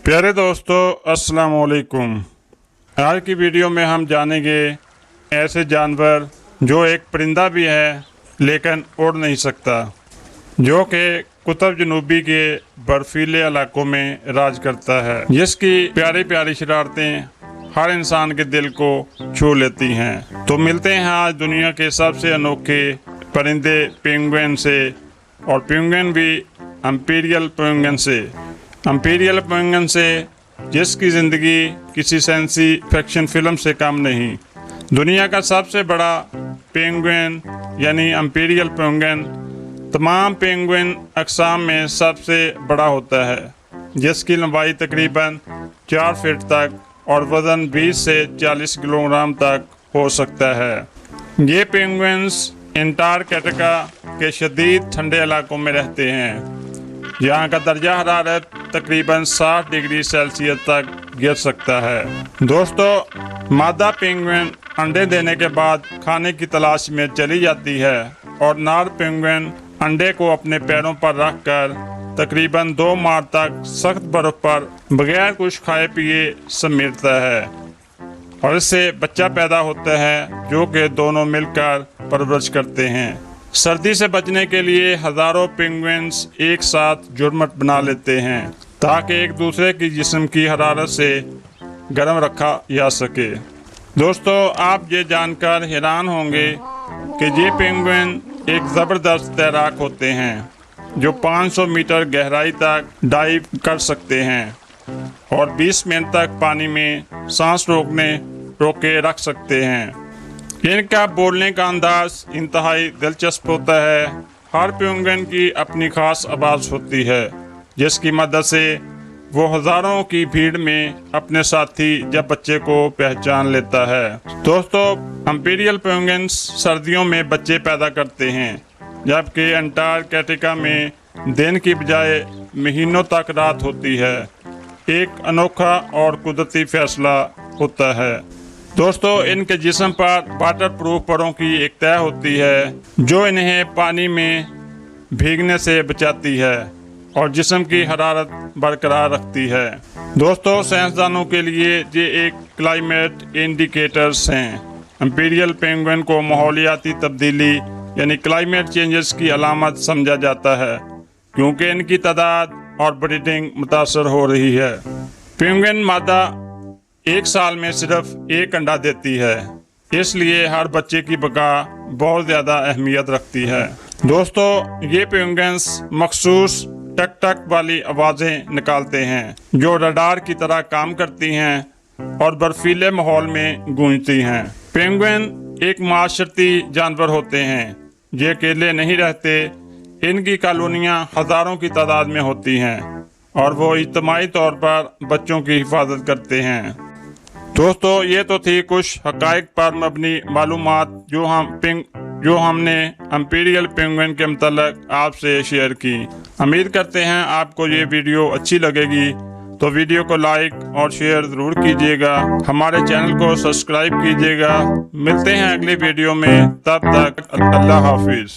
प्यारे दोस्तों, अस्सलाम वालेकुम। आज की वीडियो में हम जानेंगे ऐसे जानवर जो एक परिंदा भी है लेकिन उड़ नहीं सकता, जो कि कुतुब जनूबी के बर्फीले इलाकों में राज करता है, जिसकी प्यारी प्यारी शरारतें हर इंसान के दिल को छू लेती हैं। तो मिलते हैं आज दुनिया के सबसे अनोखे परिंदे पेंगुइन से, और पेंगुइन भी इंपीरियल पेंगुइन से। इंपीरियल पेंगुइन से जिसकी ज़िंदगी किसी साइंसी फिक्शन फिल्म से कम नहीं। दुनिया का सबसे बड़ा पेंगुइन यानी इंपीरियल पेंगुइन तमाम पेंगुइन अक़साम में सबसे बड़ा होता है, जिसकी लंबाई तकरीबन 4 फीट तक और वज़न 20 से 40 किलोग्राम तक हो सकता है। ये पेंगुइन्स अंटार्कटिका के शदीद ठंडे इलाकों में रहते हैं, यहाँ का दर्जा हरारत तकरीबन 60 डिग्री सेल्सियस तक गिर सकता है। दोस्तों, मादा पेंगुइन अंडे देने के बाद खाने की तलाश में चली जाती है और नर पेंगुइन अंडे को अपने पैरों पर रखकर तकरीबन 2 माह तक सख्त बर्फ पर बगैर कुछ खाए पिए समेटता है और इससे बच्चा पैदा होता है, जो कि दोनों मिलकर परवरिश करते हैं। सर्दी से बचने के लिए हज़ारों पेंगुइन्स एक साथ झुरमुट बना लेते हैं ताकि एक दूसरे की जिस्म की हरारत से गर्म रखा जा सके। दोस्तों, आप ये जानकर हैरान होंगे कि ये पेंगुइन एक ज़बरदस्त तैराक होते हैं, जो 500 मीटर गहराई तक डाइव कर सकते हैं और 20 मिनट तक पानी में सांस रोके रख सकते हैं। इनका बोलने का अंदाज इंतहाई दिलचस्प होता है। हर पेंगुइन की अपनी खास आवाज़ होती है, जिसकी मदद से वो हज़ारों की भीड़ में अपने साथी या बच्चे को पहचान लेता है। दोस्तों, इंपीरियल पेंगुइन्स सर्दियों में बच्चे पैदा करते हैं, जबकि अंटार्कटिका में दिन की बजाय महीनों तक रात होती है। एक अनोखा और कुदरती फैसला होता है। दोस्तों, इनके जिस्म पर वाटर प्रूफ परतों की एक तह होती है, जो इन्हें पानी में भीगने से बचाती है और जिस्म की हरारत बरकरार रखती है। दोस्तों, साइंसदानों के लिए ये एक क्लाइमेट इंडिकेटर्स हैं। इंपीरियल पेंगुइन को माहौलियाती तब्दीली यानी क्लाइमेट चेंजेस की अलामत समझा जाता है, क्योंकि इनकी तादाद और ब्रीडिंग मुतासर हो रही है। पेंगुइन मादा एक साल में सिर्फ एक अंडा देती है, इसलिए हर बच्चे की बका बहुत ज़्यादा अहमियत रखती है। दोस्तों, ये पेंगुइन्स मखसूस टक टक वाली आवाज़ें निकालते हैं, जो रडार की तरह काम करती हैं और बर्फीले माहौल में गूंजती हैं। पेंगुइन एक माशरती जानवर होते हैं, ये अकेले नहीं रहते। इनकी कॉलोनियाँ हज़ारों की तादाद में होती हैं और वो इज्तिमाई तौर पर बच्चों की हिफाजत करते हैं। दोस्तों, ये तो थी कुछ हक़ाइक़ पर मबनी मालूमात जो हमने इंपीरियल पेंगुइन के मतलब आपसे शेयर की। उम्मीद करते हैं आपको ये वीडियो अच्छी लगेगी, तो वीडियो को लाइक और शेयर ज़रूर कीजिएगा। हमारे चैनल को सब्सक्राइब कीजिएगा। मिलते हैं अगली वीडियो में, तब तक अल्लाह हाफिज़।